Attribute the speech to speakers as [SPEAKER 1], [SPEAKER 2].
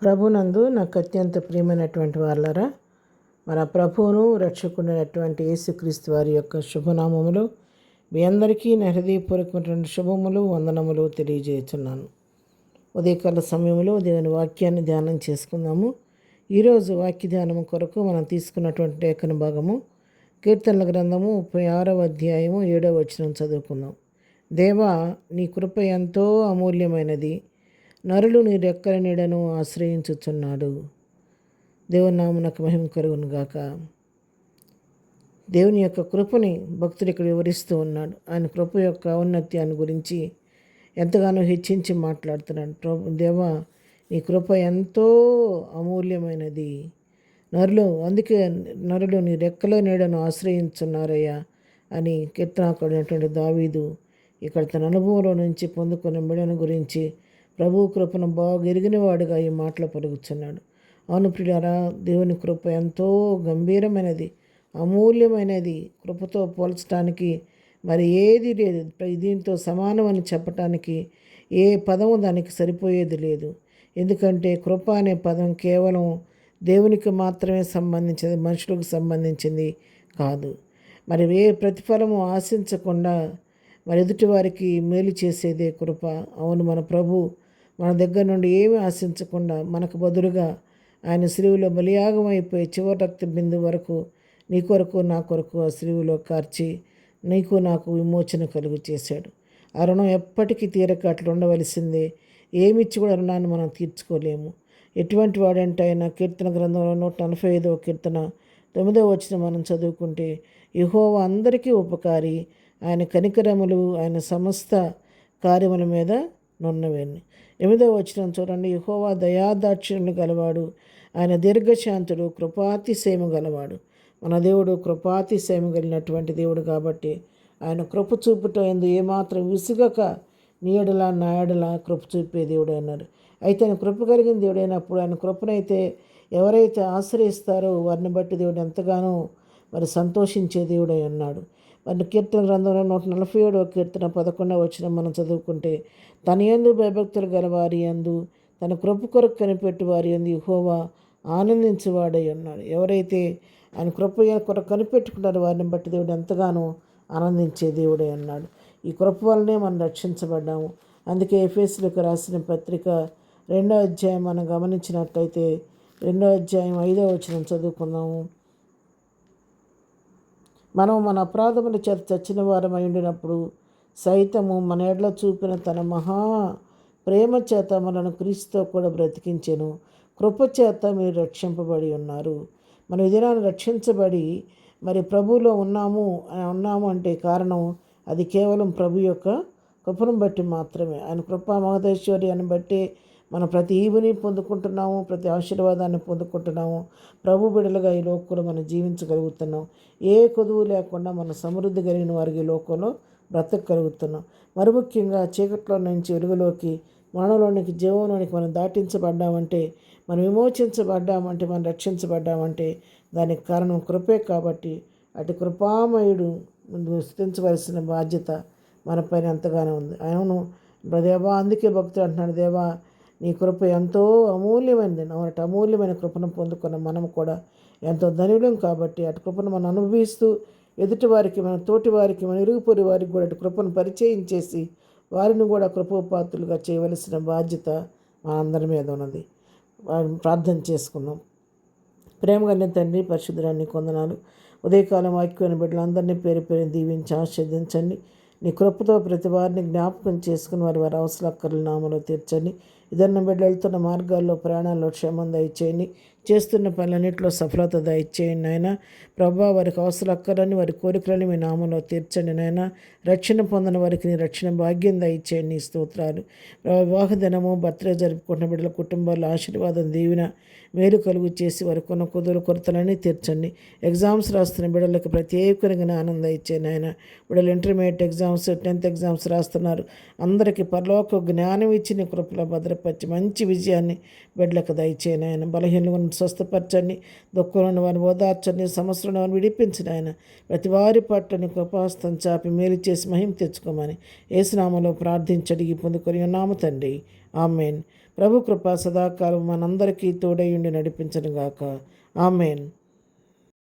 [SPEAKER 1] ప్రభునందు నాకు అత్యంత ప్రియమైనటువంటి వాళ్ళరా, మన ప్రభువును రక్షకుడైనటువంటి యేసుక్రీస్తు వారి యొక్క శుభనామములు మీ అందరికీ నా హృదయపూర్వకమైనటువంటి శుభములు వందనములు తెలియజేస్తున్నాను. ఉదయకాల సమయంలో దేవుని వాక్యాన్ని ధ్యానం చేసుకుందాము. ఈరోజు వాక్య ధ్యానము కొరకు మనం తీసుకున్నటువంటి లేఖన భాగము కీర్తనల గ్రంథము 36వ అధ్యాయము 7వ వచనం చదువుకుందాం. దేవా, నీ కృప ఎంతో అమూల్యమైనది, నరులు నీ రెక్కల నీడను ఆశ్రయించుచున్నాడు. దేవుని నామమునకు మహిమ కలుగును గాక. దేవుని యొక్క కృపని భక్తుడు ఇక్కడ వివరిస్తూ ఉన్నాడు. ఆయన కృప యొక్క ఔన్నత్యాన్ని గురించి ఎంతగానో హెచ్చించి మాట్లాడుతున్నాడు. దేవా, నీ కృప ఎంతో అమూల్యమైనది, అందుకే నరులు నీ రెక్కల నీడను ఆశ్రయించున్నారయ్యా అని కీర్తనాకారుడైనటువంటి దావీదు ఇక్కడ తన అనుభవంలో నుంచి పొందుకున్న బిడను గురించి ప్రభు కృపను బాగా ఎరిగిన వాడుగా ఈ మాటలు పలుకుతున్నాడు. అవును ప్రియులారా, దేవుని కృప ఎంతో గంభీరమైనది, అమూల్యమైనది. కృపతో పోల్చడానికి మరి ఏది లేదు. దీంతో సమానమని చెప్పటానికి ఏ పదము దానికి సరిపోయేది లేదు. ఎందుకంటే కృప అనే పదం కేవలం దేవునికి మాత్రమే సంబంధించింది, మనుషులకు సంబంధించింది కాదు. మరి ఏ ప్రతిఫలము ఆశించకుండా మరి ఎదుటివారికి మేలు చేసేదే కృప. అవును, మన ప్రభు మన దగ్గర నుండి ఏమీ ఆశించకుండా మనకు బదులుగా ఆయన శిలువలో బలియాగం అయిపోయి చివరి రక్త బిందు వరకు నీ కొరకు నా కొరకు ఆ శిలువలో కార్చి నీకు నాకు విమోచన కలుగు చేశాడు. ఆ రుణం ఎప్పటికీ తీరక అట్లా ఉండవలసిందే. ఏమిచ్చి కూడా రుణాన్ని మనం తీర్చుకోలేము. ఎటువంటి వాడంటే ఆయన కీర్తన గ్రంథంలో 145వ కీర్తన 9వ వచనం మనం చదువుకుంటే, యెహోవా అందరికీ ఉపకారి, ఆయన కనికరములు ఆయన సమస్త కార్యముల మీద నున్నవేని. 8వ వచనం చూడండి, యెహోవా దయాదాక్షిణ్యములు గలవాడు, ఆయన దీర్ఘశాంతుడు, కృపాతిశయము గలవాడు. మన దేవుడు కృపాతిశయము కలిగినటువంటి దేవుడు కాబట్టి ఆయన కృప చూపుట ఎందు ఏమాత్రం విసుగక నీ ఎడల నా ఎడల కృప చూపే దేవుడు అన్నారు. అయితే ఆయన కృప కలిగిన దేవుడైనప్పుడు ఆయన కృపనైతే ఎవరైతే ఆశ్రయిస్తారో వారిని బట్టి దేవుడు ఎంతగానో మరి సంతోషించే దేవుడై ఉన్నాడు. మరి కీర్తన గ్రంథంలో 147వ కీర్తన 11వ వచనం మనం చదువుకుంటే, తన యందు భయభక్తులు గలవారి యందు తన కృప కొరకు కనిపెట్టు వారి యందు యెహోవా ఆనందించేవాడై ఉన్నాడు. ఎవరైతే ఆయన కృప కొరకు కనిపెట్టుకుంటారో వారిని బట్టి దేవుడు ఎంతగానో ఆనందించే దేవుడై ఉన్నాడు. ఈ కృప వల్లనే మనం రక్షించబడ్డాము. అందుకే ఎఫెసీయులకు రాసిన పత్రిక 2వ అధ్యాయం మనం గమనించినట్లయితే 2వ అధ్యాయం 5వ వచనం చదువుకుందాము. మనం మన అపరాధముల చేత చచ్చిన వారమై ఉండినప్పుడు సైతము మన ఎడల చూపిన తన మహా ప్రేమ చేత మనను క్రీస్తుతో కూడా బ్రతికించెను. కృప చేత మీరు రక్షింపబడి ఉన్నారు. మనం ఈ దినాన్ని రక్షించబడి మరి ప్రభువులో ఉన్నాము అంటే కారణం అది కేవలం ప్రభు యొక్క కృపను బట్టి మాత్రమే. ఆయన కృపా మహదేశ్వర్యాన్ని బట్టి మనం ప్రతి ఈవుని పొందుకుంటున్నాము, ప్రతి ఆశీర్వాదాన్ని పొందుకుంటున్నాము. ప్రభు బిడ్డలుగా ఈ లోకంలో మనం జీవించగలుగుతున్నాం. ఏ కొదువు లేకుండా మనం సమృద్ధి కలిగిన వారికి ఈ లోకంలో బ్రతకగలుగుతున్నాం. మరి ముఖ్యంగా చీకట్లో నుంచి వెలుగులోకి, మరణంలోనికి, జీవంలోనికి మనం దాటించబడ్డామంటే, మనం విమోచించబడ్డామంటే, మనం రక్షించబడ్డామంటే దానికి కారణం కృపే. కాబట్టి అటు కృపామయుడు స్తుతించవలసిన బాధ్యత మన పైన ఎంతగానో ఉంది. అవును దేవా, అందుకే భక్తుడు అంటున్నాడు, దేవా నీ కృప ఎంతో అమూల్యమైనది. అటు అమూల్యమైన కృపను పొందుకున్న మనం కూడా ఎంతో ధన్యులం. కాబట్టి అటు కృపను మనం అనుభవిస్తూ ఎదుటి వారికి, మన తోటి వారికి, మన ఇరుగుపొరి వారికి కూడా అటు కృపను పరిచయం చేసి వారిని కూడా కృపోపాత్రులుగా చేయవలసిన బాధ్యత మా అందరి మీద ఉన్నది. ప్రార్థన చేసుకుందాం. ప్రేమగల తండ్రి, పరిశుద్ధురాన్ని కొందనాలు. ఉదయకాలం వాక్యమైన బిడ్డలందరినీ పేరు పేరు దీవించి ఆశీర్వదించండి. నీ కృపతో ప్రతి వారిని జ్ఞాపకం చేసుకుని వారి అవసరకరుల నామలో తీర్చండి. ఇదన్న బిడ్డలు వెళ్తున్న మార్గాల్లో, ప్రయాణాల్లో క్షేమం దయచేయండి. చేస్తున్న పనులన్నింటిలో సఫలత దయచేయండి నాయన. ప్రభా, వారికి అవసరకరని వారి కోరికలని మీ నామంలో తీర్చండి నాయన. రక్షణ పొందిన వారికి నీ రక్షణ భాగ్యం దయచేయండి. స్తోత్రాలు. వివాహ దినము, బర్త్డే జరుపుకుంటున్న బిడ్డల కుటుంబాల్లో ఆశీర్వాదం, దీవెన, మేలు కలుగు చేసి వారికి ఉన్న కుదురు కొరతలన్నీ తీర్చండి. ఎగ్జామ్స్ రాస్తున్న బిడ్డలకు ప్రత్యేకంగా ఆనందం ఇచ్చేయండి ఆయన. బిడ్డలు ఇంటర్మీడియట్ ఎగ్జామ్స్, 10th ఎగ్జామ్స్ రాస్తున్నారు. అందరికీ పరలోక జ్ఞానం ఇచ్చి నీ కృపలో భద్రపరిచి మంచి విజయాన్ని బిడ్డలకు దయచేయండి ఆయన. బలహీనలను స్వస్థపరచండి, దుఃఖంలో వారిని ఓదార్చండి, సమస్యలను వారిని విడిపించిన ఆయన. ప్రతి వారి పట్ల నీ కృపాస్తం చాపి మేలు చేసి మహిమ తెచ్చుకోమని యేసు నామములో ప్రార్థించి అడిగి పొందుకొని ఉన్నాము తండ్రి. ఆమేన్. ప్రభు కృప సదాకాలం మనందరికీ తోడయుండి నడిపించను గాక. ఆమెన్.